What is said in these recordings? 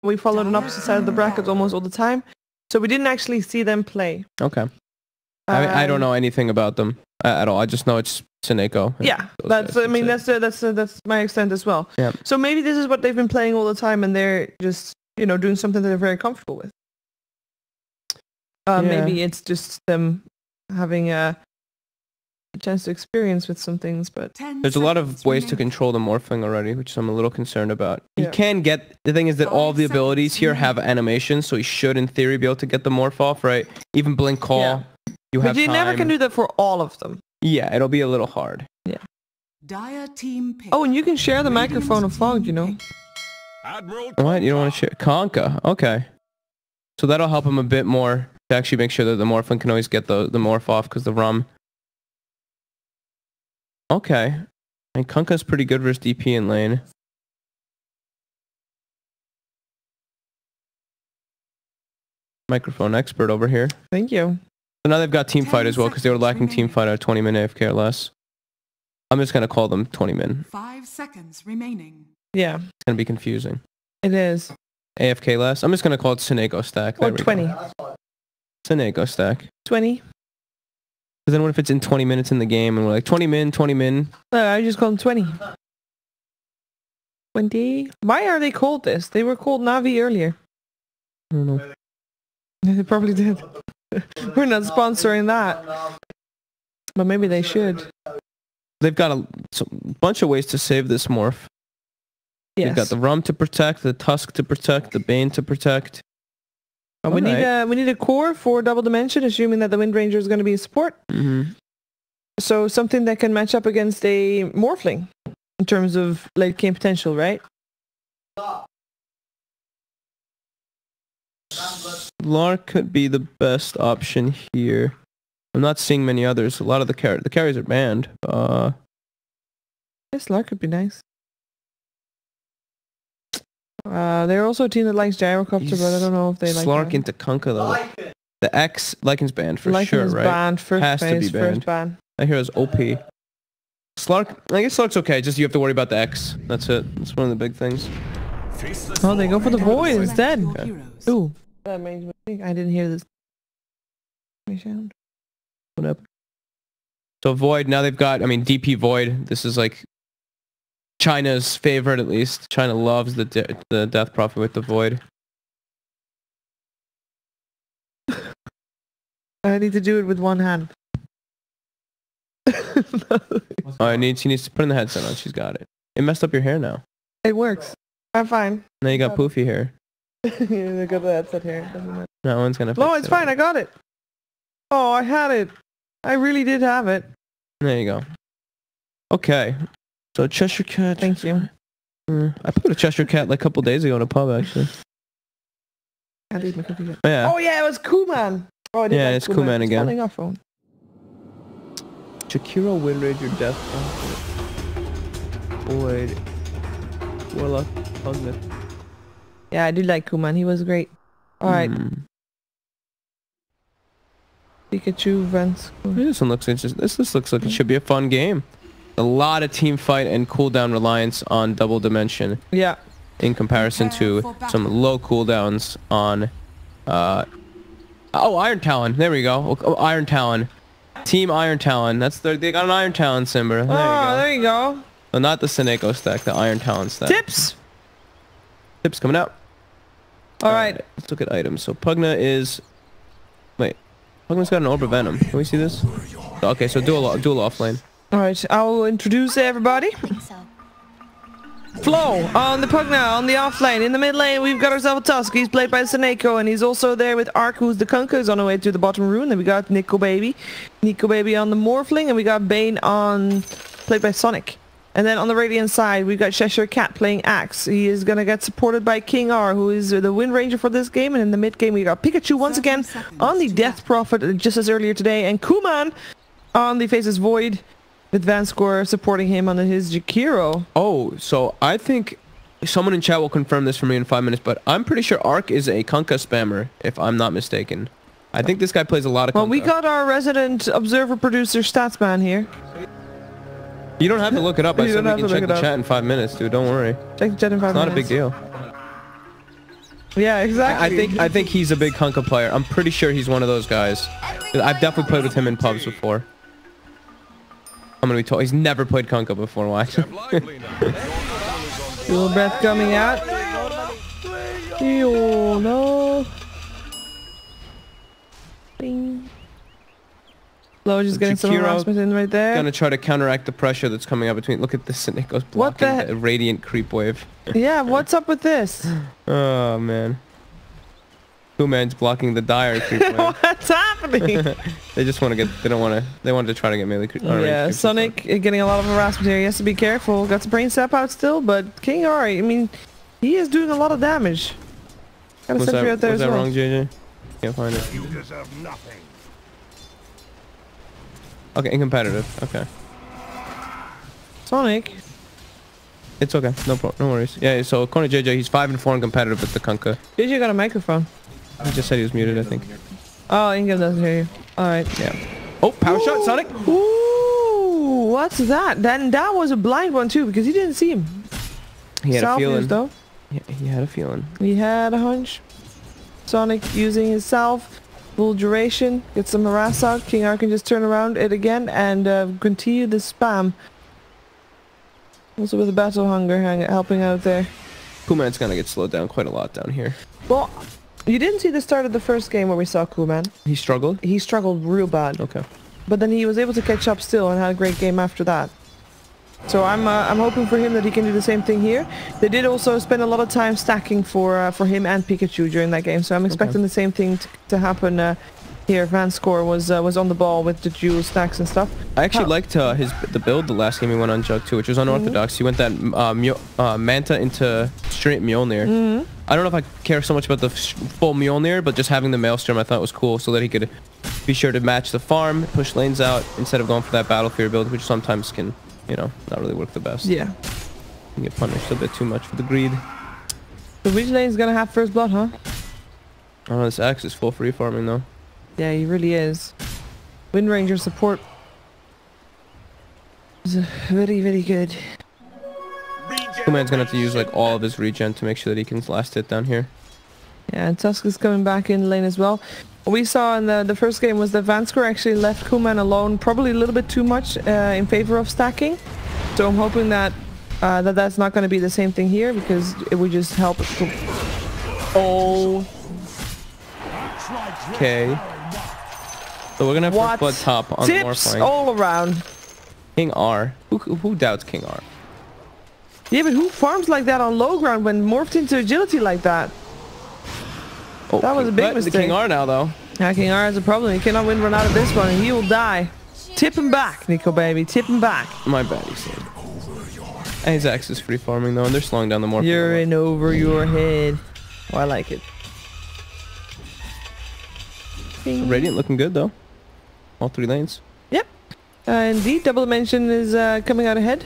We followed an opposite side of the bracket almost all the time, so we didn't actually see them play. Okay. I don't know anything about them at all. I just know it's Seneko. Yeah, that's my extent as well. Yeah. So maybe this is what they've been playing all the time, and they're just doing something that they're very comfortable with. Maybe it's just them having a chance to experience with some things, but there's a lot of ways to control the morphing already, which I'm a little concerned about. You can get, the thing is that all the abilities here have animations, so he should in theory be able to get the morph off, right? Even Blink Call, you have But you never can do that for all of them. Yeah, it'll be a little hard. Yeah. Dire team pick. Oh, and you can share the microphone of Fog, What? You don't want to share? Conka, okay. So that'll help him a bit more to actually make sure that the morphling can always get the morph off, because the rum. Okay. And Kunka's pretty good versus DP in lane. Microphone expert over here. Thank you. So now they've got team fight as well, because they were lacking team fight at 20 min AFK or less. I'm just going to call them 20 min. 5 seconds remaining. Yeah. It's going to be confusing. It is. AFK less. I'm just going to call it Seneko stack. Or 20. Seneko stack. 20. Because then what if it's in 20 minutes in the game and we're like 20 min, 20 min? I just call them 20. 20. Why are they called this? They were called Navi earlier. I don't know. They probably did. We're not sponsoring that. But maybe they should. They've got a bunch of ways to save this morph. Yes. They've got the Rum to protect, the Tusk to protect, the Bane to protect. We need a core for double dimension, assuming that the Wind Ranger is going to be a support. Mm-hmm. So something that can match up against a Morphling in terms of late game potential, right? Lark could be the best option here. I'm not seeing many others. A lot of the carries are banned. Yes, Lark could be nice. They're also a team that likes Gyrocopter, but I don't know if they like Slark into Kunkka though. The X Lycan's banned for Lycan sure, is right? Banned, first has phase, to be banned. First ban. That hero's OP. Slark, I guess Slark's okay. Just you have to worry about the X. That's it. That's one of the big things. Oh, they go for the Void instead. Okay. Ooh, that makes me think. I didn't hear this. What up? So Void, now they've got, I mean, DP Void. This is like China's favorite, at least. China loves the Death Prophet with the Void. I need to do it with one hand. Oh, she needs to put in the headset on. She's got it. It messed up your hair now. It works. I'm fine. Now you got poofy hair. Yeah, I got the headset here. That one's gonna. No, it's fine. I got it. Oh, I had it. I really did have it. There you go. Okay. So Cheshire Cat. Thank you. I put a Cheshire Cat like a couple days ago in a pub actually. I did my computer. Yeah. Oh yeah, it was Kuman. Oh, I did yeah, it's Kuman again. Calling our phone. Shakiro, Windranger, Death Prophet, Void, Warlock, Pugnet. Yeah, I do like Kuman. He was great. All right. Pikachu, Vance. This one looks interesting. This looks like it should be a fun game. A lot of team fight and cooldown reliance on double dimension. Yeah. In comparison to some low cooldowns on oh, Iron Talon. There we go. Oh, Iron Talon. Team Iron Talon. They got an Iron Talon Simber. There you go. So not the Seneko stack, the Iron Talon stack. Tips. Tips coming out. All right. Let's look at items. So Pugna is. Wait. Pugna's got an Orb of Venom. Can we see this? Okay, so dual off lane. All right. I'll introduce everybody. Flo on the Pugna, on the off lane. In the mid lane, we've got ourselves a Tusk. He's played by Seneko, and he's also there with Ark, who's the Kunkka, is on the way to the bottom rune. Then we got Nico Baby on the Morphling, and we got Bane played by Sonic. And then on the Radiant side, we've got Cheshire Cat playing Axe. He is going to get supported by King R, who is the Wind Ranger for this game. And in the mid game, we got Pikachu once again on the Death Prophet, just as earlier today, and Kuman on the Faces Void, with Vanscore supporting him on his Jakiro. Oh, so I think someone in chat will confirm this for me in 5 minutes, but I'm pretty sure Ark is a Kunkka spammer, if I'm not mistaken. I think this guy plays a lot of Kunkka. Well, we got our resident observer producer Statsman here. You don't have to look it up. I said we can check the chat in 5 minutes, dude. Don't worry. Check the chat in 5 minutes. It's not a big deal. Yeah, exactly. I think he's a big Kunkka player. I'm pretty sure he's one of those guys. I've definitely played with him in pubs before. I'm gonna be told he's never played Kunkka before. Watch. Little breath coming out. Oh no. Bing. Flo just getting some harassment in right there. Gonna try to counteract the pressure that's coming up between. Look at this, and it goes blocking the radiant creep wave. Yeah, what's up with this? Oh man. Kuman's blocking the dire creep wave. What's happening? They just want to get. They don't want to. They wanted to try to get melee creep. Yeah, Sonic getting a lot of harassment here. He has to be careful. Got some brain sap out still, but King Ari, I mean, he is doing a lot of damage. Got a sentry out there as well. Was that wrong, JJ? Can't find it. You deserve nothing. Okay, in competitive. Okay. Sonic. It's okay. No problem. No worries. Yeah. So according to JJ, he's 5 and 4 in competitive with the Kunkka. JJ got a microphone. He just said he was muted, I think. Oh, Ingham doesn't hear you. Alright. Yeah. Oh, power shot, Sonic! Ooh, what's that? Then that was a blind one too, because he didn't see him. He had a feeling. Though. Yeah, he had a feeling. He had a hunch. Sonic using his salve. Full duration. Get some harass out. King R can just turn around it again and continue the spam. Also with the battle hunger helping out there. Kuman's gonna get slowed down quite a lot down here. Well, you didn't see the start of the first game where we saw Kuman. He struggled? He struggled real bad. Okay. But then he was able to catch up still and had a great game after that. So I'm hoping for him that he can do the same thing here. They did also spend a lot of time stacking for him and Pikachu during that game. So I'm expecting the same thing to happen here. Van Score was on the ball with the dual stacks and stuff. I actually liked the build the last game he went on Jug too, which was unorthodox. He went that Manta into straight Mjolnir. I don't know if I care so much about the full Mjolnir, but just having the Maelstrom I thought was cool, so that he could be sure to match the farm, push lanes out, instead of going for that Battle Fear build, which sometimes can, you know, not really work the best. Yeah. You can get punished a bit too much for the greed. So which lane's gonna have first blood, huh? Oh, this Axe is full free farming though. Yeah, he really is. Wind Ranger support is very, very good. Kuman's gonna have to use like all of his regen to make sure that he can last hit down here. Yeah, and Tusk is coming back in lane as well. What we saw in the first game was that Vanskor actually left Kuman alone probably a little bit too much in favor of stacking. So I'm hoping that that's not going to be the same thing here, because it would just help. Oh. Okay. So we're gonna have first blood top on Tips Morphling. all around. King R. Who doubts King R? Yeah, but who farms like that on low ground when morphed into agility like that? Oh, that was a big mistake. The King R now though. Yeah, King R has a problem. He cannot win run out of this one, and he will die. Tip him back, Nico baby. Tip him back. My bad, he said. And his Axe is free farming though, and they're slowing down the Morphling. You're in over your head. Oh, I like it. Radiant looking good though. All 3 lanes. Yep. Indeed, Double Dimension is coming out ahead.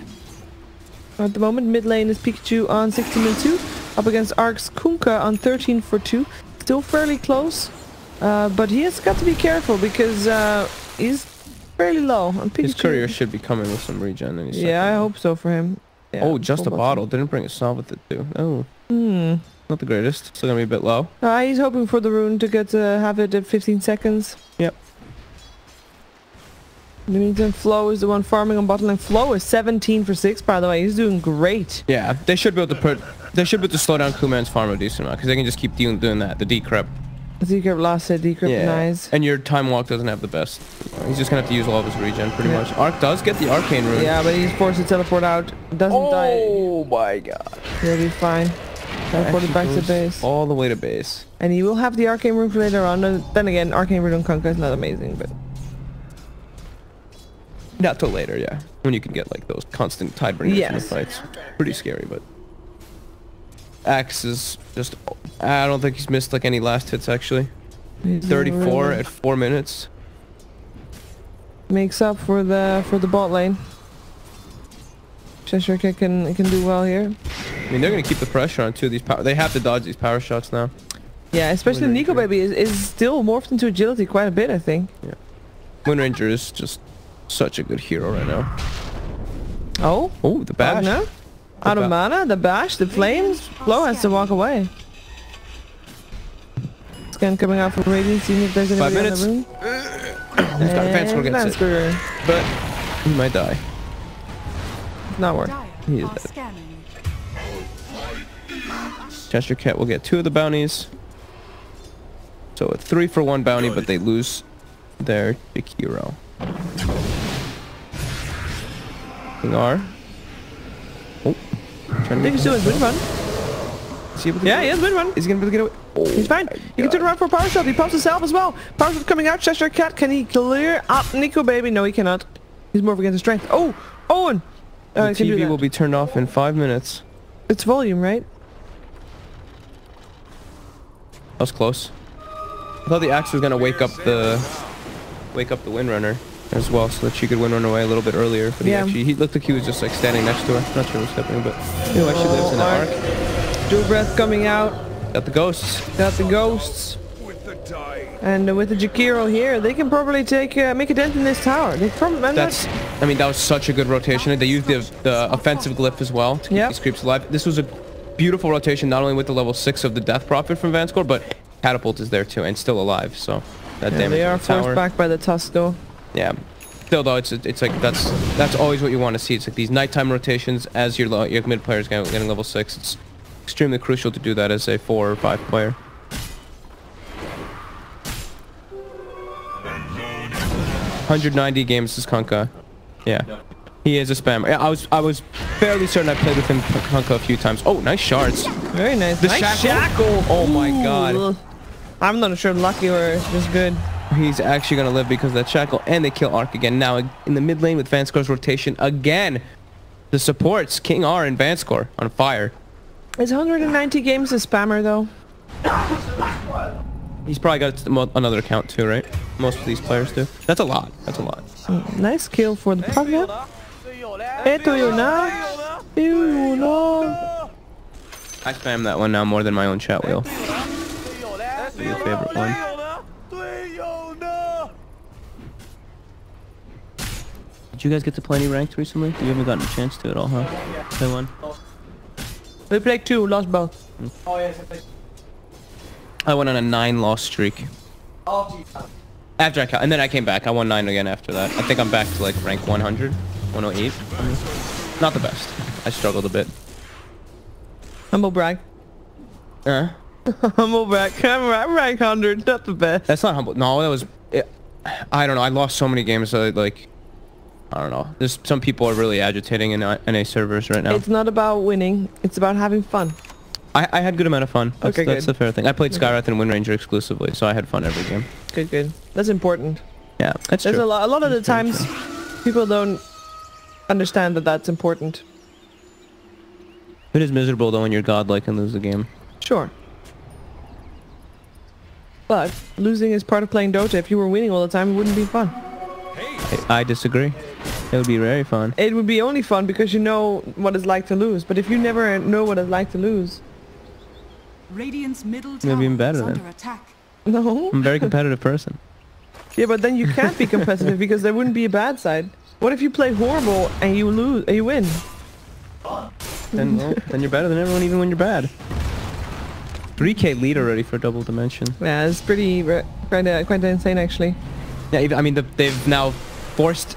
At the moment, mid lane is Pikachu on 16-2. Up against Ark's Kunkka on 13-2. Still fairly close. But he has got to be careful because he's fairly low. On Pikachu. His courier should be coming with some regen. Yeah, I hope so for him. Yeah, oh, just a bottle. Didn't bring a salve with it too. Oh. Not the greatest. Still gonna be a bit low. He's hoping for the rune to get have it at 15 seconds. Yep. In the meantime, Flo is the one farming on bottom lane. Flo is 17 for 6, by the way. He's doing great. Yeah, they should be able to slow down Kuman's farm a decent amount, because they can just keep doing that. The decrypt. Decrypt lost it. Decrypt denies. And your time walk doesn't have the best. He's just gonna have to use all of his regen pretty much. Arc does get the arcane rune. Yeah, but he's forced to teleport out. Doesn't die. Oh my god. He'll be fine. Teleported back to base. All the way to base. And he will have the arcane rune for later on. Then again, arcane rune on Kunkka is not amazing, but not till later, yeah. When you can get like those constant tidebringers in the fights. Pretty scary, but Axe is just, I don't think he's missed like any last hits actually. 34 at 4 minutes. Makes up for the bot lane. Cheshire can do well here. I mean, they're gonna keep the pressure on too. They have to dodge these power shots now. Yeah, especially Nico baby is still morphed into agility quite a bit, I think. Yeah. Wind Ranger is just such a good hero right now. Oh, the bash. Out of mana, the bash, the flames. Flo has to walk away. Scan coming out from Radiant, seeing if there's anybody in the room. He's got advanced score against it. But he might die. Not worth. He is dead. Cheshire Cat will get 2 of the bounties. So a 3-for-1 bounty, but they lose their big hero. King R. Oh. I think he's doing good run. Yeah, he has good run. Is he gonna be able to get away? Oh, he's fine. He can turn around for a power shot. He pops himself as well. Power shot coming out. Cheshire Cat. Can he clear up Nico Baby? No, he cannot. He's more against his strength. Oh, Owen. The TV will be turned off in 5 minutes. It's volume, right? That was close. I thought the axe was gonna wake up the Windrunner as well, so that she could Windrun away a little bit earlier. But he looked like he was just like standing next to her. Not sure what's happening, but anyway, she lives in the arc. Dual breath coming out. Got the ghosts. Got the ghosts. And with the Jakiro here, they can probably make a dent in this tower. They I mean, that was such a good rotation. They used the offensive glyph as well to keep these creeps alive. This was a beautiful rotation, not only with the level 6 of the Death Prophet from Vanscore, but Catapult is there too and still alive. So that damage. They are forced back by the Tusk though. Yeah. Still though, it's like that's always what you want to see. It's like these nighttime rotations as your mid players getting level 6. It's extremely crucial to do that as a 4 or 5 player. 190 games is Kunkka. Yeah. He is a spammer. Yeah, I was fairly certain I played with him Kunkka a few times. Oh, nice shards. Very nice. The shackle. Oh my god. I'm not sure lucky or just good. He's actually gonna live because of that shackle, and they kill Ark again. Now in the mid lane with Vanscore's rotation again. The supports King R and Vanscore on fire. Is 190 games a spammer though? He's probably got another account too, right? Most of these players do. That's a lot. That's a lot. Nice kill for the Pugna. I spam that one now more than my own chat wheel. Your favorite one. Did you guys get to play any ranked recently? You haven't gotten a chance to at all, huh? Play one. We played 2, lost both. Oh yes, I went on a 9-loss streak. After and then I came back. I won 9 again after that. I think I'm back to like rank 100, 108. Not the best. I struggled a bit. Humble brag. Humble brag. I'm rank 100. Not the best. That's not humble. No, that was. I don't know. I lost so many games. Like, I don't know. There's some people are really agitating in NA servers right now. It's not about winning. It's about having fun. I had a good amount of fun. That's the fair thing. I played Skywrath and Windranger exclusively, so I had fun every game. Good. That's important. Yeah, that's true. A lot of the times, people don't understand that that's important. It is miserable though when you're godlike and lose the game. Sure. But losing is part of playing Dota. If you were winning all the time, it wouldn't be fun. I disagree. It would be very fun. It would be only fun because you know what it's like to lose. But if you never know what it's like to lose... Radiant's middle tower maybe even better is then. under attack. No. I'm a very competitive person. Yeah, but then you can't be competitive because there wouldn't be a bad side. What if you play horrible and you lose, and you win? Then you're better than everyone even when you're bad. 3k lead already for double dimension. Yeah, it's pretty quite insane actually. Yeah, I mean they've now forced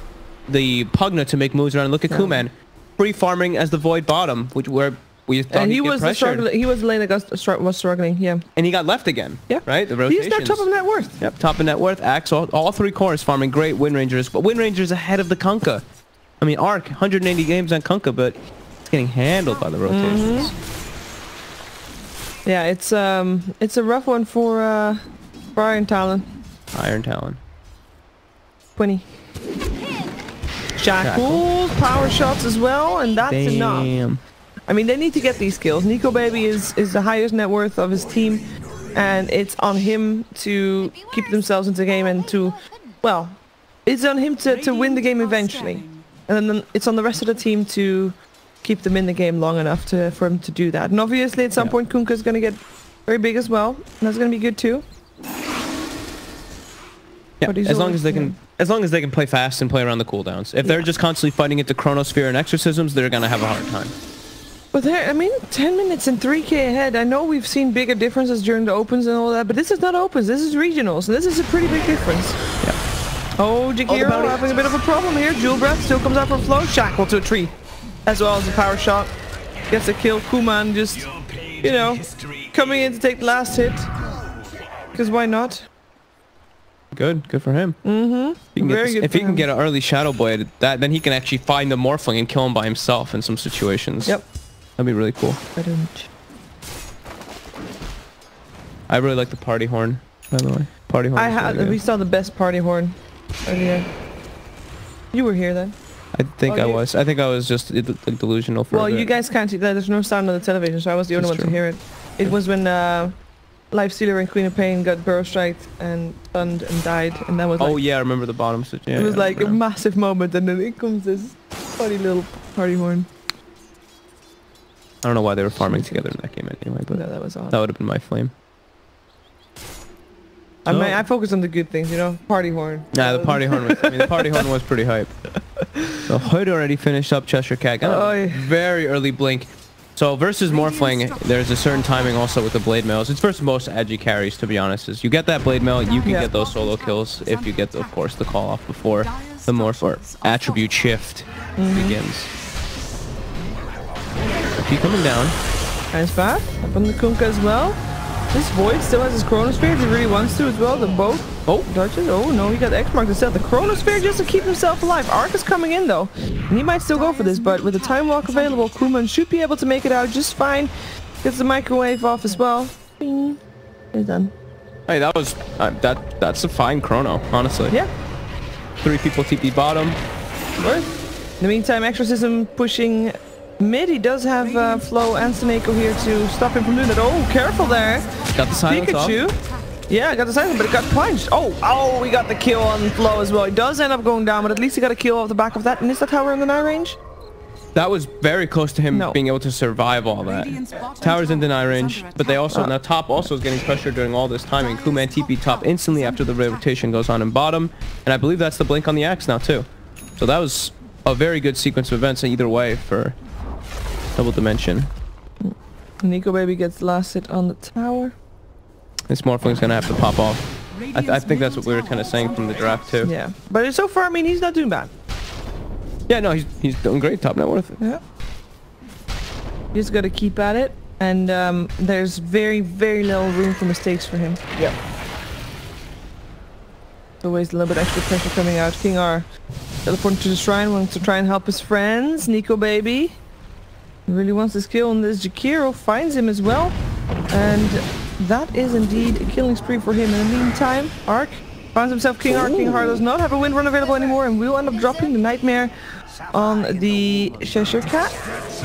the Pugna to make moves around. Look at Kuman, free farming as the Void bottom, where we thought he was struggling. He was the lane that was struggling. Yeah. And he got left again. Yeah. Right. The rotations. He's now top of net worth. Yep. Top of net worth. Axe. All 3 cores farming great Windrangers, but Windrangers ahead of the Kunkka. I mean, Ark 180 games on Kunkka, but it's getting handled by the rotations. Yeah, it's a rough one for Iron Talon. Iron Talon. 20. Shackles, power shots as well, and that's enough. I mean, they need to get these kills. Nico Baby is the highest net worth of his team, and it's on him to keep themselves into the game and to, well, it's on him to win the game eventually. And then it's on the rest of the team to keep them in the game long enough for him to do that. And obviously at some point Kunkka is going to get very big as well, and that's going to be good too. Yeah, as long as they can play fast and play around the cooldowns. If they're just constantly fighting into Chronosphere and Exorcisms, they're going to have a hard time. But there, I mean, 10 minutes and 3k ahead. I know we've seen bigger differences during the opens and all that, but this is not opens. This is regionals. And this is a pretty big difference. Yeah. Oh, Jakiro having a bit of a problem here. Jewel Breath still comes out for flow. Shackle to a tree. As well as a power shot. Gets a kill. Kuman just, you know, coming in to take the last hit. Because why not? Good for him. Mm-hmm. If he can get an early Shadow Blade, then he can actually find the Morphling and kill him by himself in some situations. Yep. That'd be really cool. I really like the party horn, by the way. Party horn. We saw the best party horn earlier. You were here then. I think I was. I think I was just delusional for a bit. You guys can't see that. There's no sound on the television, so I was the only one to hear it. It was when Lifestealer and Queen of Pain got burrow striked and stunned and died, and that was like, oh yeah, I remember the bottom switch. Yeah, it was like a massive moment, and then it comes this funny little party horn. I don't know why they were farming together in that game anyway, but no, that was odd. That would have been my flame. I mean, I focus on the good things, you know, party horn. Yeah, the party horn was, I mean, the party horn was pretty hype. So Hood already finished up Cheshire Cat. Got a very early blink. So versus Morphling, there's a certain timing also with the Blade Mails. It's versus most edgy carries, to be honest. Is you get that Blade Mail, you can get those solo kills if you get, of course, the call off before the Morph or attribute shift begins. Keep coming down. Nice back. Up on the Kunkka as well. This Void still has his Chronosphere if he really wants to as well. The both dodges. Oh no, he got the X mark to set the Chronosphere just to keep himself alive. Arc is coming in though. And he might still go for this, but with the time walk available, Kuman should be able to make it out just fine. Gets the microwave off as well. Bing. It's done. Hey, that was that's a fine chrono, honestly. Yeah. 3 people TP bottom. In the meantime, Exorcism pushing mid. He does have Flo and Seneko here to stop him from doing that. Oh, careful there. Got the silence Pikachu. off. Yeah, I got the silence, but it got punched. Oh, we got the kill on Flo as well. He does end up going down, but at least he got a kill off the back of that. And is that tower in the deny range? That was very close to him being able to survive all that. Tower's in deny range, but they also, now top also is getting pressured during all this timing. Kuman TP top instantly after the rotation goes on in bottom. And I believe that's the blink on the axe now too. So that was a very good sequence of events either way for Double Dimension. Nico Baby gets the last hit on the tower. This Morphling's gonna have to pop off. I think that's what we were kind of saying from the draft too. Yeah, but so far, I mean, he's not doing bad. Yeah, no, he's doing great. Top net worth. Yeah. You just gotta keep at it, and there's very, very little room for mistakes for him. Yeah. Always a little bit extra pressure coming out. King R teleporting to the shrine, wants to try and help his friends. Nico Baby really wants this kill, and this Jakiro finds him as well, and that is indeed a killing spree for him. In the meantime, Ark finds himself King R. King R does not have a wind run available anymore, and will end up dropping the Nightmare on the Cheshire Cat.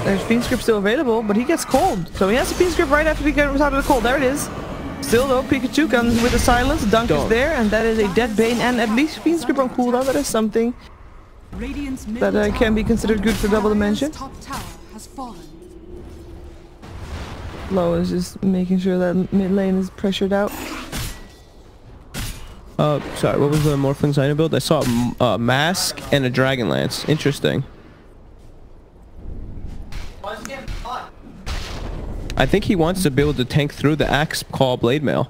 There's Fiend Script still available, but he gets cold, so he has a Fiend Script right after he gets out of the cold. There it is. Still though, Pikachu comes with the silence. Dunk is there, and that is a dead Bane, and at least Fiend Script on cooldown. That is something that can be considered good for Double Dimension. Flo is just making sure that mid lane is pressured out. Sorry, what was the Morphling's item build? I saw a mask and a Dragon Lance. Interesting. I think he wants to be able to tank through the Axe Call Blade Mail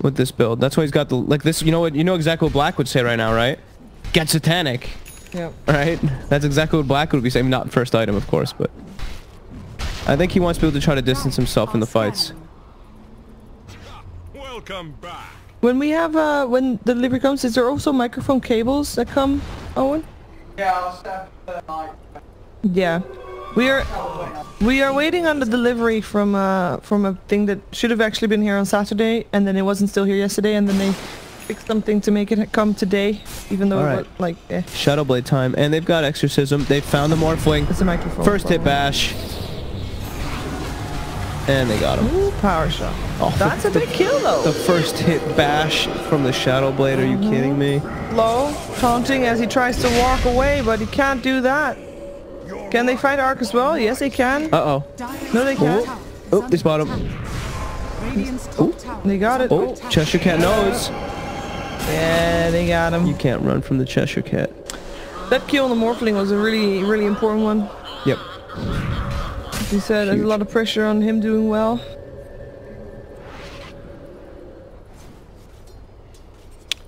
with this build. That's why he's got the, like this, you know exactly what Black would say right now, right? Get Satanic. Yep. Right? That's exactly what Black would be saying. Not first item, of course, but I think he wants to be able to try to distance himself in the fights. Welcome back. When we have when the delivery comes, is there also microphone cables that come, Owen? Yeah, I'll step the mic. Yeah. We are waiting on the delivery from a thing that should have actually been here on Saturday, and then it wasn't still here yesterday, and then they fixed something to make it come today, even though it was like Shadow Blade time, and they've got Exorcism. They found the Morphling. It's a microphone. First hit bash. And they got him. Ooh, power shot. Oh, that's a big kill though. The first hit bash from the Shadow Blade, are you kidding me? Low, taunting as he tries to walk away, but he can't do that. Can they find Ark as well? Yes, they can. Uh-oh. No, they can't. Oh, they spot him. They got it. Oh, Cheshire Cat knows. Yeah, they got him. You can't run from the Cheshire Cat. That kill on the Morphling was a really, really important one. Yep. He said there's a lot of pressure on him doing well.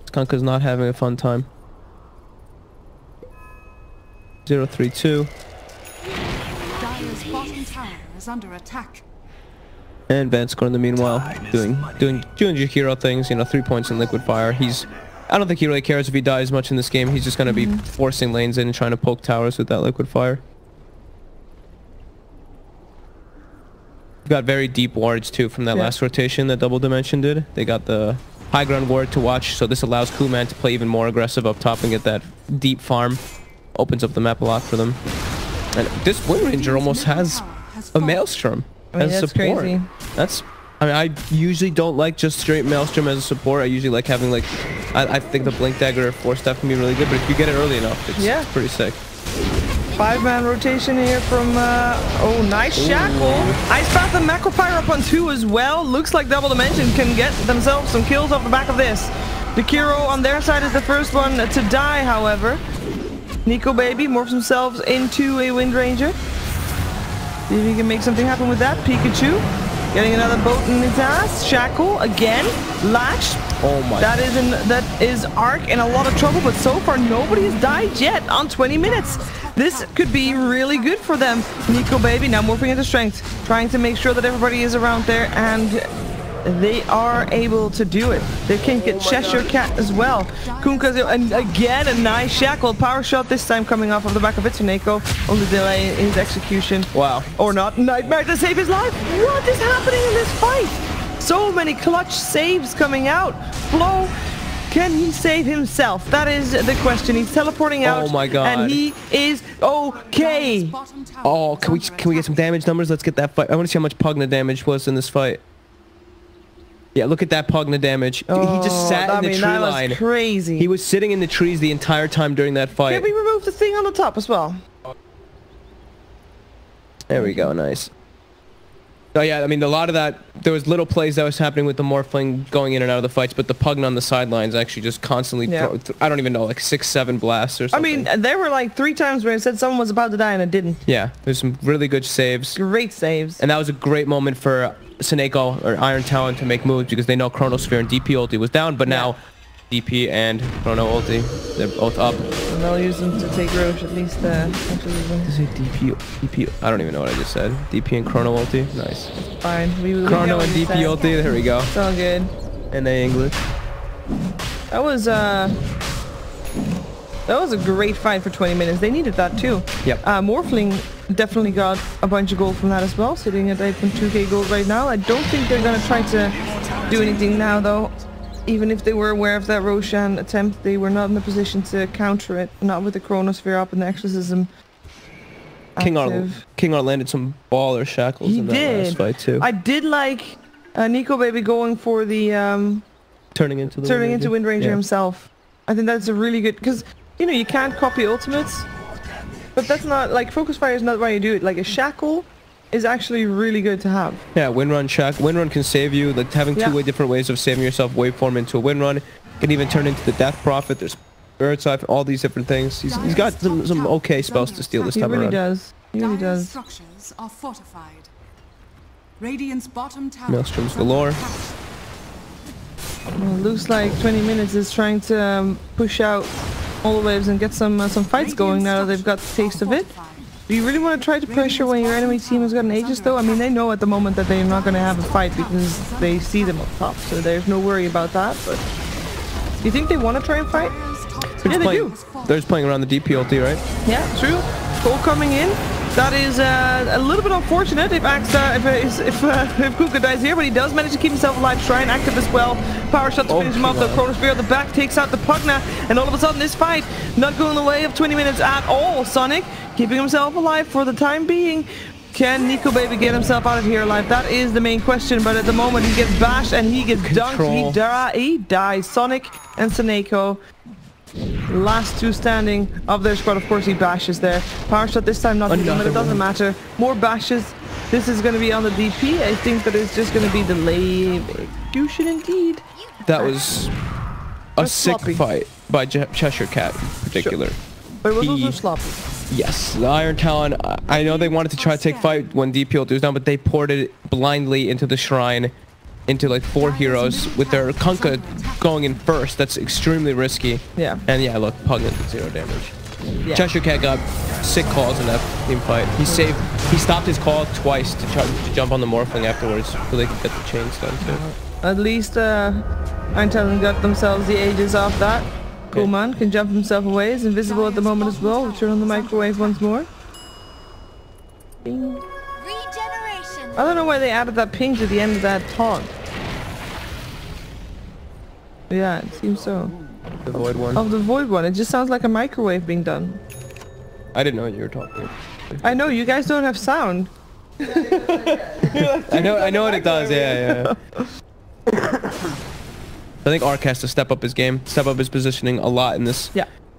Skunka's not having a fun time. 0-3-2. Dire's bottom tower is under attack. And Vanscore in the meanwhile doing your hero things, you know, 3 points in liquid fire. I don't think he really cares if he dies much in this game. He's just gonna be forcing lanes in and trying to poke towers with that liquid fire. Got very deep wards too from that last rotation that Double Dimension did. They got the high ground ward to watch, so this allows Kuman to play even more aggressive up top and get that deep farm. Opens up the map a lot for them. And this Wind Ranger almost has a Maelstrom as support. Crazy. I mean, I usually don't like just straight Maelstrom as a support. I usually like having, like, I think the Blink Dagger or Force Staff can be really good, but if you get it early enough, it's pretty sick. 5-man rotation here from, oh, nice Shackle. Ice Path and Macropyre up on 2 as well. Looks like Double Dimension can get themselves some kills off the back of this. The Kiro on their side is the first one to die, however. Nico Baby morphs himself into a Wind Ranger. See if he can make something happen with that. Pikachu getting another boat in his ass. Shackle again. Latch. Oh my. That is Arc in a lot of trouble, but so far nobody has died yet on 20 minutes. This could be really good for them. Nico Baby now morphing into strength, trying to make sure that everybody is around there, and they are able to do it. They can get Cheshire Cat as well. Kunkka, and again a nice Shackle power shot, this time coming off of the back of Itsuneko. Only delay in his execution. Wow. Or not. Nightmare to save his life. What is happening in this fight? So many clutch saves coming out. Flo, can he save himself? That is the question. He's teleporting out. Oh my god. And he is okay. Oh, can we get some damage numbers? Let's get that fight. I want to see how much Pugna damage was in this fight. Yeah, look at that Pugna damage. He just sat in the tree line. That was crazy. He was sitting in the trees the entire time during that fight. Can we remove the thing on the top as well? There we go, nice. Oh yeah, I mean, a lot of that, there was little plays that was happening with the Morphling going in and out of the fights, but the Pugna on the sidelines actually just constantly I don't even know, like 6-7 blasts or something. I mean, there were like 3 times where it said someone was about to die and it didn't. Yeah, there's some really good saves. Great saves. And that was a great moment for Seneko or Iron Talon to make moves because they know Chronosphere and DP ulti was down, but now DP and Chrono ulti, they're both up. And they'll use them to take Roche at least. Is it DP? I don't even know what I just said. DP and Chrono ulti, nice. Fine. Chrono and DP ulti, there we go. It's all good. And they English. That was a great fight for 20 minutes. They needed that too. Yep. Morphling definitely got a bunch of gold from that as well, sitting at 8.2k gold right now. I don't think they're gonna try to do anything now though. Even if they were aware of that Roshan attempt, they were not in the position to counter it. Not with the Chronosphere up and the Exorcism. King R landed some baller shackles in that last fight too. I did like Nico Baby going for the turning into Wind Ranger himself. I think that's a really good, because you know you can't copy ultimates, but that's not like Focus Fire is not why you do it. Like a shackle is actually really good to have. Yeah, Windrun Windrun can save you. Like having two different ways of saving yourself. Waveform into a Windrun can even turn into the Death Prophet. There's Bird's Eye, all these different things. He's got some okay spells to steal this time around. He really does. Structures are fortified. Radiant's bottom tower. Maelstroms galore. Well, looks like 20 minutes is trying to push out all the waves and get some fights going now that they've got the taste of it. Do you really want to try to pressure when your enemy team has got an Aegis though? I mean, they know at the moment that they're not going to have a fight because they see them up top, so there's no worry about that, but do you think they want to try and fight? Yeah, they do. They're just playing around the DP ulti, right? Yeah, true. Cole coming in. That is a little bit unfortunate if Kuka dies here, but he does manage to keep himself alive. Shrine active as well. Power shot to finish him off. The Chronosphere at the back takes out the Pugna, and all of a sudden this fight not going the way of 20 minutes at all. Sonic keeping himself alive for the time being. Can Nico Baby get himself out of here alive? That is the main question, but at the moment he gets bashed and he gets dunked. He dies. Sonic and Seneko, last two standing of their squad. Of course he bashes there. Power shot this time not hitting him, but it doesn't matter. More bashes. This is going to be on the DP. I think that it's just going to be delayed execution indeed. That was a sick fight by Cheshire Cat in particular. But it was also sloppy. Yes, the Iron Talon. I know they wanted to try to take fight when DPL was down, but they ported it blindly into the shrine, into like 4 heroes with their Kunkka going in first. That's extremely risky. Yeah. And yeah, look, Pugna did 0 damage. Yeah. Cheshire Cat got sick calls in that team fight. He stopped his call twice to try to jump on the Morphling afterwards, so they could get the chains done too. At least Iron Talon got themselves the Aegis off that. Cool man, can jump himself away, is invisible at the moment as well. Turn on the microwave once more. Bing. Regeneration. I don't know why they added that ping to the end of that taunt. Yeah, it seems so. The void one. Oh, the void one. It just sounds like a microwave being done. I didn't know what you were talking. I know, you guys don't have sound. I know what it does, yeah. I think Ark has to step up his game, step up his positioning a lot in this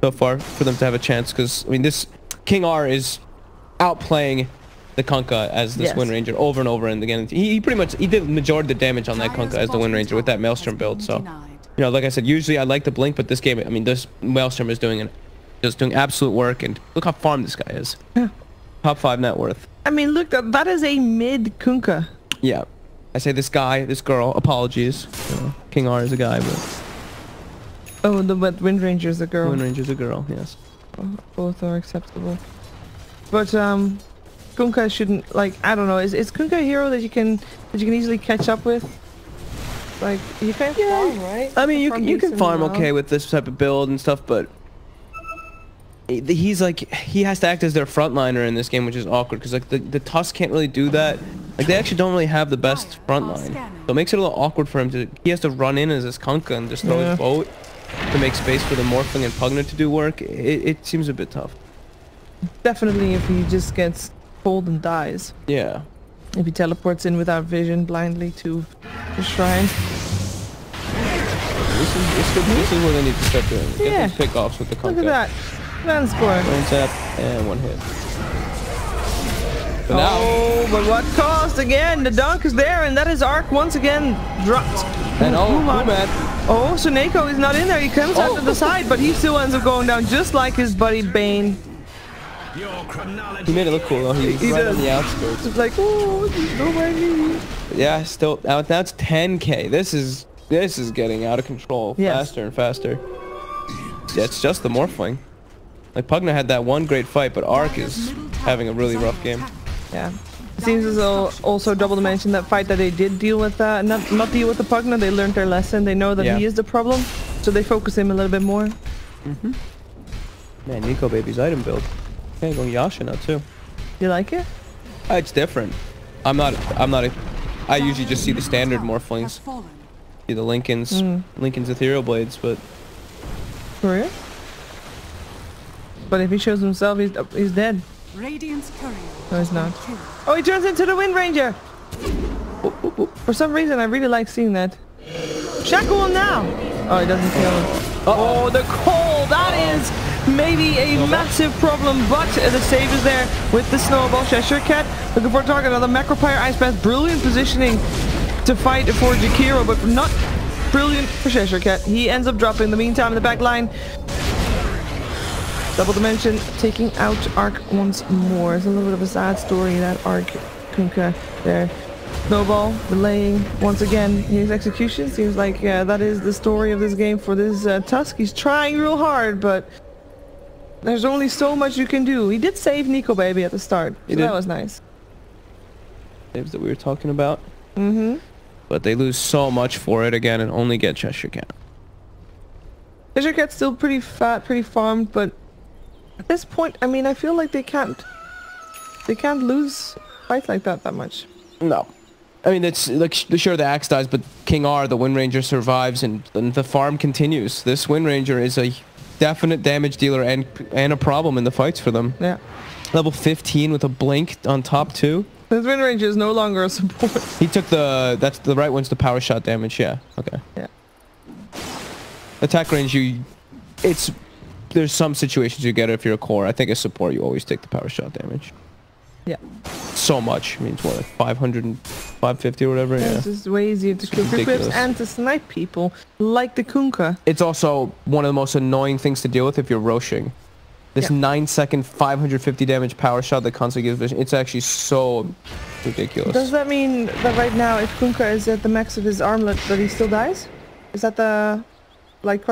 so far for them to have a chance. Because I mean, this King R is outplaying the Kunkka as this Wind Ranger over and over and again. He pretty much did the majority of the damage on that Kunkka as the Wind Ranger with that Maelstrom build. So you know, like I said, usually I like the blink, but this game, I mean, this Maelstrom is doing absolute work. And look how farmed this guy is. Yeah. Top 5 net worth. I mean, look, that is a mid Kunkka. Yeah. I say this guy, this girl, apologies. King R is a guy, but... Oh, but Wind Ranger's a girl. Wind Ranger's a girl, yes. Both are acceptable. But, Kunkka shouldn't, like, I don't know, is Kunkka a hero that you can easily catch up with? Like, you can farm, right? I mean, you can farm okay with this type of build and stuff, but... He's like, he has to act as their frontliner in this game, which is awkward, because like the Tusk can't really do that. Like, they actually don't really have the best frontline. So it makes it a little awkward for him to, he has to run in as his Kunkka and just throw his boat to make space for the Morphling and Pugna to do work. It seems a bit tough. Definitely if he just gets pulled and dies. Yeah. If he teleports in without vision blindly to the shrine. This is what they need to start doing. Get those pickoffs with the Kunkka. Look at that. One score. One tap and 1 hit. But now, but what cost again? The dunk is there, and that is Ark once again dropped. And so Neko is not in there. He comes out to the side, but he still ends up going down just like his buddy Bane. He made it look cool though. He right on the outskirts. It's like, oh, go by me. Yeah, still now it's 10k. This is getting out of control faster and faster. Yeah, it's just the Morphling. Like, Pugna had that one great fight, but Ark is having a really rough game. Yeah. It seems as though also Double Dimension, that fight that they did deal with not deal with the Pugna, they learned their lesson. They know that he is the problem, so they focus him a little bit more. Man, Nico Baby's item build. Okay, going Yasha now too. You like it? It's different. I usually just see the standard Morphlings. See the Lincoln's Ethereal Blades, but... For real? But if he shows himself, he's dead. Radiant's courier. No, he's not. Oh, he turns into the Wind Ranger! For some reason, I really like seeing that. Shackle him now! Oh, he doesn't kill him. Oh, the call! That is maybe a massive problem, but the save is there with the snowball. Cheshire Cat looking for a target. Another Macropire Ice Path. Brilliant positioning to fight for Jakiro, but not brilliant for Cheshire Cat. He ends up dropping. In the meantime, in the back line, Double Dimension taking out Ark once more. It's a little bit of a sad story, that Ark Kunkka there. Snowball delaying once again his execution. Seems like that is the story of this game for this Tusk. He's trying real hard, but there's only so much you can do. He did save Nico Baby at the start, so that was nice. Saves that we were talking about. But they lose so much for it again and only get Cheshire Cat. Cheshire Cat's still pretty fat, pretty farmed, but at this point, I mean, I feel like they can't lose fights like that much. No. I mean, it's like, sure, the axe dies, but King R, the Wind Ranger, survives, and the farm continues. This Wind Ranger is a definite damage dealer and a problem in the fights for them. Yeah. Level 15 with a blink on top 2. This Wind Ranger is no longer a support. He took that's the right one's the power shot damage. Yeah. Okay. Yeah. Attack range, there's some situations you get it if you're a core. I think as support, you always take the power shot damage. Yeah. So much. I mean, it's what, like 500 and 550 or whatever. Yeah. It's just way easier to kill creeps and to snipe people, like the Kunkka. It's also one of the most annoying things to deal with if you're roshing. This 9-second, 550 damage power shot that constantly gives vision. It's actually so ridiculous. Does that mean that right now, if Kunkka is at the max of his armlet, that he still dies? Is that the like?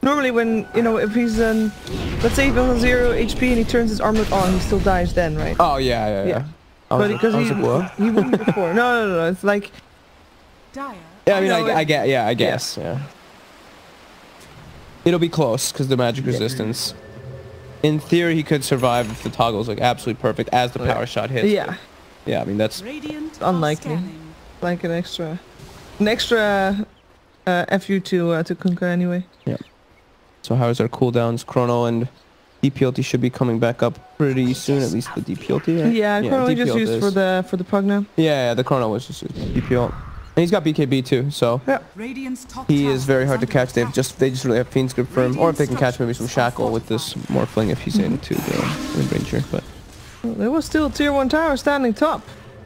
Normally, when you know, if he's let's say he's on 0 HP and he turns his armlet on, he still dies then, right? Oh yeah. But because he wouldn't before. No. It's like. Dire. Yeah, I mean, I guess. Yeah. It'll be close because the magic resistance. In theory, he could survive if the toggle is like absolutely perfect as the power shot hits. Yeah. Yeah, I mean that's unlikely. Like an extra FU to Kunkka anyway. Yeah. So how is our cooldowns? Chrono and DPLT should be coming back up pretty soon. At least the DPLT. Right? Yeah, Chrono we just used for the pug now. Yeah, the Chrono was just DPL. And he's got BKB too, so he is very hard to catch. They just really have Fiend's Grip for him, or if they can catch maybe some Shackle with this Morphling if he's into the Ranger. But there was still a tier 1 tower standing top.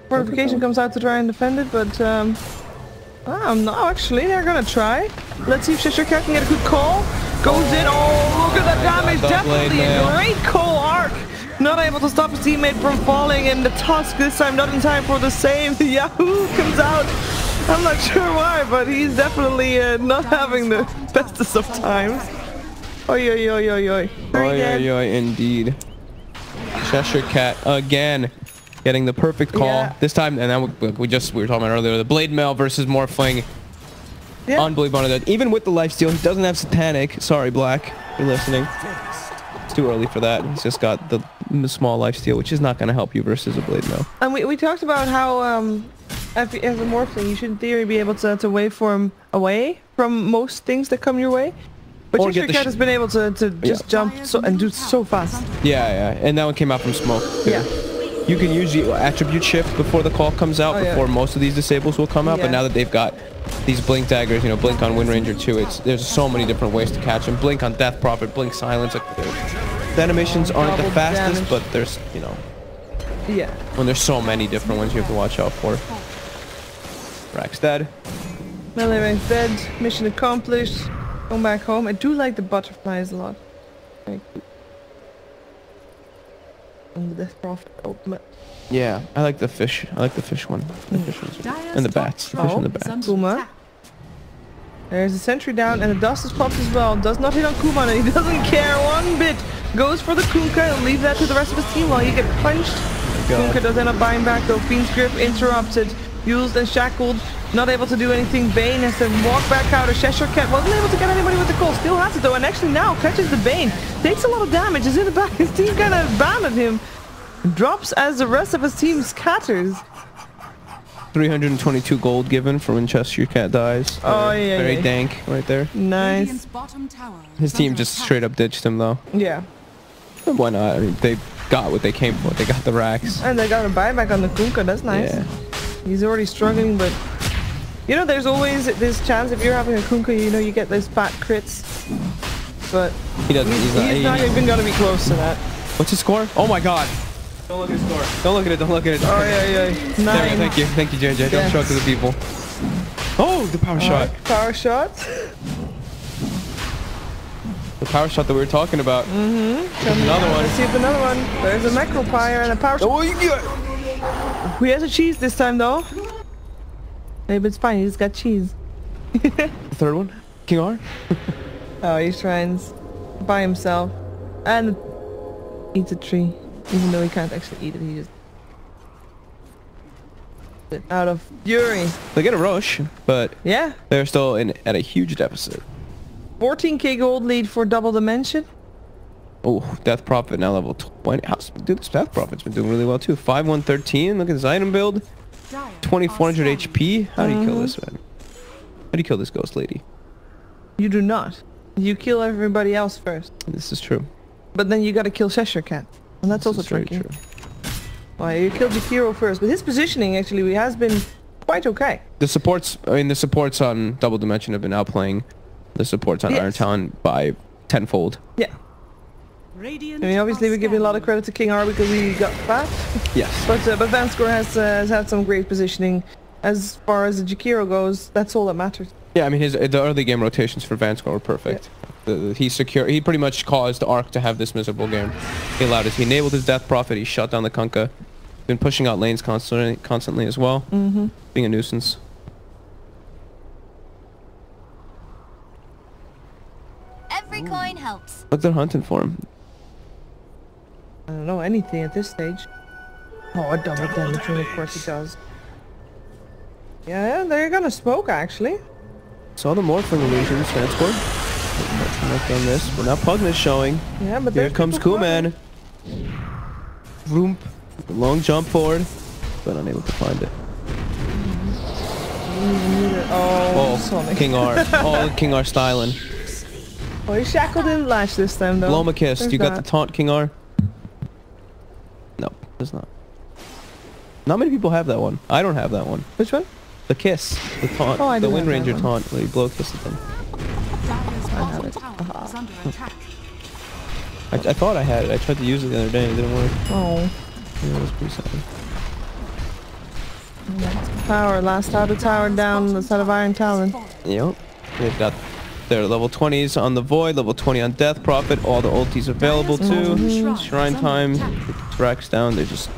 Fortification comes out to try and defend it, but no, actually they're gonna try. Let's see if Cheshire Cat can get a good call. Goes in. Oh, look at that damage! Definitely a great call arc. Not able to stop his teammate from falling, and the Tusk this time not in time for the save. The Yahoo comes out. I'm not sure why, but he's definitely not having the bestest of times. Oi, oi, oi, oi, oi. Oi, oi, indeed. Cheshire Cat again, getting the perfect call. Yeah. This time, and then we were talking about earlier, the Blade Mail versus Morphling. Yeah. Unbelievable. Even with the lifesteal, he doesn't have Satanic. Sorry, Black, you're listening. It's too early for that. He's just got the small lifesteal, which is not going to help you versus a Blade Mail. And we talked about how as a Morphling, you should in theory be able to waveform away from most things that come your way. But Cheshire Cat has been able to just jump and do so fast. Yeah, and that one came out from smoke. Yeah. You can use the attribute shift before the call comes out, before most of these disables will come out. But now that they've got these blink daggers, you know, blink on Wind Ranger 2, there's so many different ways to catch them. Blink on Death Prophet, blink silence. Like, the animations aren't the fastest, but there's, you know, when there's so many different ones you have to watch out for. Rack's dead. Melee rank's dead. Mission accomplished. Going back home. I do like the butterflies a lot. Very cute. And the Death Prophet ultimate. Yeah, I like the fish. I like the fish one. The fish ones. And the bats. The fish and the bats. Kuma. There's a sentry down and the dust is popped as well. Does not hit on Kuma and he doesn't care one bit. Goes for the Kunkka and leave that to the rest of his team while you get punched. Kunkka does end up buying back though. Fiend's Grip interrupted. Used and shackled. Not able to do anything. Bane has to walk back out. A Cheshire Cat wasn't able to get anybody with the call. Still has it though. And actually now catches the Bane. Takes a lot of damage. Is in the back. His team kind of abandoned him. Drops as the rest of his team scatters. 322 gold given for when Cheshire Cat dies. Very dank right there. Nice. His team just straight up ditched him though. Yeah. Why not? I mean, they got what they came for. They got the racks. And they got a buyback on the Kunkka. That's nice. Yeah. He's already struggling, but you know, there's always this chance if you're having a Kunkka, you know, you get those fat crits. But he doesn't. He's not even gonna be close to that. What's his score? Oh my God! Don't look at his score. Don't look at it. Don't look at it. Oh yeah. 9. Thank you, JJ. Don't show it to the people. Oh, the power shot. Power shot. The power shot that we were talking about. Another one. Let's see if another one. There's a Macropire and a power shot. Oh, you get. He has a cheese this time though. Maybe it's fine. He just got cheese. The third one. King R. Oh, he tries by himself and eats a tree. Even though he can't actually eat it, he just out of fury. They get a rush, but yeah, they're still at a huge deficit. 14k gold lead for Double Dimension. Oh, Death Prophet now level 20. Dude, this Death Prophet's been doing really well too. 5113. Look at his item build. 2400 HP. How do you kill this man? How do you kill this ghost lady? You do not. You kill everybody else first. This is true. But then you gotta kill Cheshire Cat. And that's also tricky. True. Well, you killed Jakiro first, but his positioning actually has been quite okay. The supports, I mean, the supports on Double Dimension have been outplaying the supports on Iron Talon by tenfold. Yeah. I mean, obviously we're giving a lot of credit to King R because he got fat. Yes. But Vanscore has had some great positioning. as far as the Jakiro goes, that's all that matters. Yeah, I mean, the early game rotations for Vanscore were perfect. Yeah. He pretty much caused Arc to have this miserable game. He enabled his Death Prophet, he shut down the Kunkka. Been pushing out lanes constantly as well. Being a nuisance. Every coin helps. Look, they're hunting for him. I don't know anything at this stage. Oh, a double damage, of course he does. Yeah, they're gonna smoke actually. Saw the Morphling illusions, Vanscore. On this, but now Pugna's showing. Yeah, but here comes Kuman. Vroom. Long jump forward, but unable to find it. Sonic. King R. Oh, King R styling. Oh, he shackled in lash this time though. Blow him a kiss. There's You got that. the taunt, King R? No, there's not. Not many people have that one. I don't have that one. Which one? The kiss. The taunt. Oh, I the do Wind have that Ranger one. taunt where you blow kiss at them. Dire's bottom tower is under attack. I thought I had it. I tried to use it the other day and it didn't work. Oh. Yeah, it was pretty sad. Power, last outer tower down the side of Iron Talon. Yep. They've got their level 20s on the Void, level 20 on Death Prophet, all the ultis available too. Shrine time, Rex down, they're just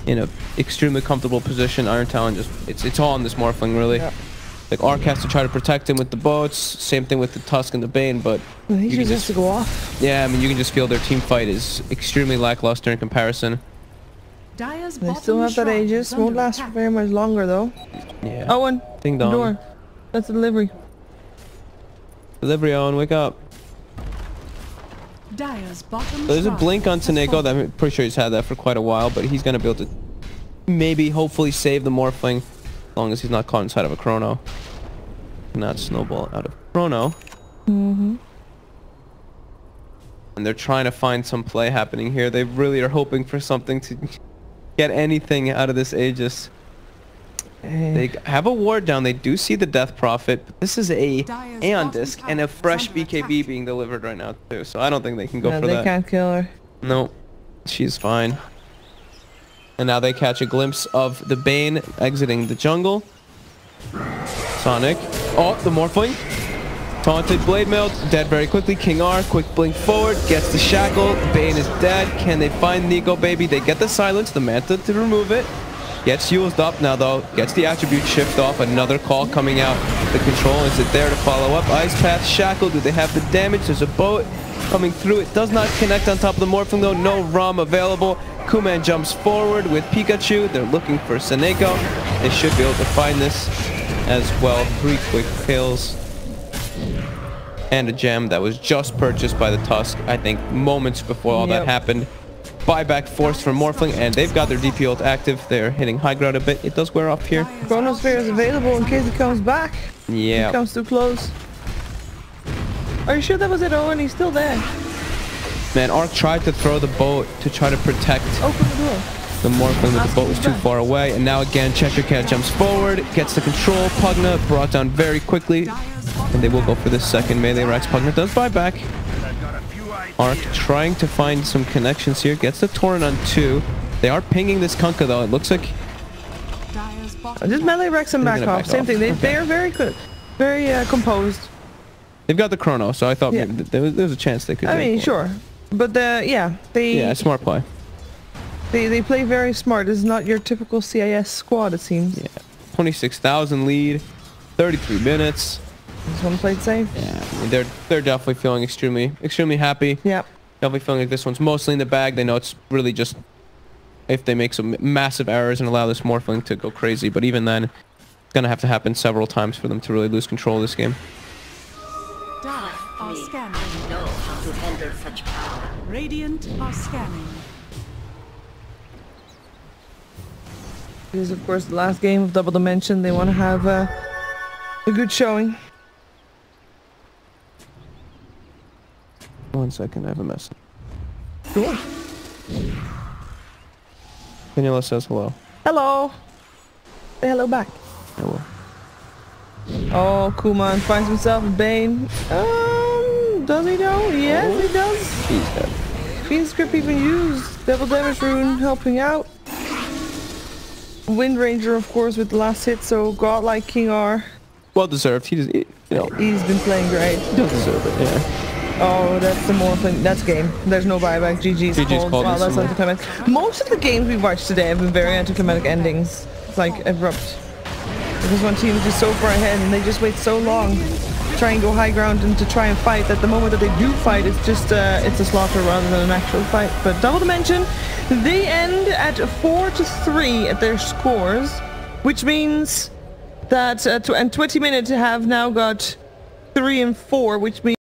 in a extremely comfortable position. Iron Talon just, it's all on this Morphling really. Yep. Like Arc has to try to protect him with the boats, same thing with the Tusk and the Bane, but He you can just has to go off. yeah, I mean you can just feel their team fight is extremely lackluster in comparison. Dire's They bottom still have that shrine Aegis. is Won't under last attack. very much longer though. Yeah. Owen, Ding dong. door. That's a delivery. Delivery, Owen, wake up. Dire's bottom There's a shrine blink on has Taneko. fallen. I'm pretty sure he's had that for quite a while, but he's gonna be able to maybe, hopefully, save the Morphling as long as he's not caught inside of a Chrono. Not snowball out of Chrono. And they're trying to find some play happening here. They really are hoping for something to get anything out of this Aegis. They have a ward down. They do see the Death Prophet. But this is a Dire's Aeon bottom disc tower and a is fresh under BKB attack. being delivered right now too. So I don't think they can go No, for they that. can't kill her. No, she's fine. And now they catch a glimpse of the Bane exiting the jungle. Sonic. Oh, the Morphling. Taunted Blade Mail, dead very quickly. King R, quick blink forward, gets the shackle. Bane is dead. Can they find Nico Baby? They get the silence, the Manta to remove it. Gets used up now though. Gets the attribute shift off. Another call coming out. The control, is it there to follow up? Ice Path, shackle. Do they have the damage? There's a boat coming through. It does not connect on top of the Morphling though. No ROM available. Kuman jumps forward with Pikachu. They're looking for Seneko. They should be able to find this as well. 3 quick kills. And a gem that was just purchased by the Tusk, I think moments before all that happened. Buyback forced from Morphling, and they've got their DP ult active. They're hitting high ground a bit. It does wear off here. Chronosphere is available in case he comes back. Yeah. He comes too close. Are you sure that was it, Owen? He's still there. Man, Arc tried to throw the boat to try to protect Open the door. the Morphling, but the boat was too far away. And now again, Cheshire Cat jumps forward, gets the control. Pugna brought down very quickly. And they will go for the second melee Rex. Pugna does buy back. Arc trying to find some connections here. Gets the Torrent on 2. They are pinging this Kunkka though. It looks like Dire's bottom Just melee Rex and They're back gonna off. back Same off. thing. They Okay. are very good, very composed. they've got the Chrono, so I thought Yeah. maybe there was a chance they could. I go mean, for it. sure, but yeah, Yeah, smart play. they play very smart. It's not your typical CIS squad, it seems. Yeah, 26,000 lead, 33 minutes. Just want to play it safe. Yeah, I mean, they're definitely feeling extremely happy. Yeah. Definitely feeling like this one's mostly in the bag. They know it's really just if they make some massive errors and allow this Morphling to go crazy. But even then, it's gonna have to happen several times for them to really lose control of this game. Dire are scanning. Know how to handle such power. Radiant are scanning. This is of course the last game of Double Dimension. They want to have a good showing. 1 second, I have a message. Cool. Daniela says hello. Hello. Say hello back. I will. Oh, Kuman finds himself a Bane. Does he though? Yes, he does. He's dead. Fiend Script even used Double Damage Rune helping out. Wind Ranger, of course, with the last hit, so godlike King R. Well deserved. He just, you know. He's been playing great. He does deserve it, yeah. Oh, that's the Morphling. That's game. There's no buyback. GG's called. Wow, that's anticlimactic. Most of the games we've watched today have been very anticlimactic endings. Like, abrupt. Because one team is just so far ahead and they just wait so long to try and go high ground and to try and fight that the moment that they do fight, it's just it's a slaughter rather than an actual fight. But Double Dimension, they end at 4-3 at their scores, which means that and 20 Minutes have now got 3 and 4, which means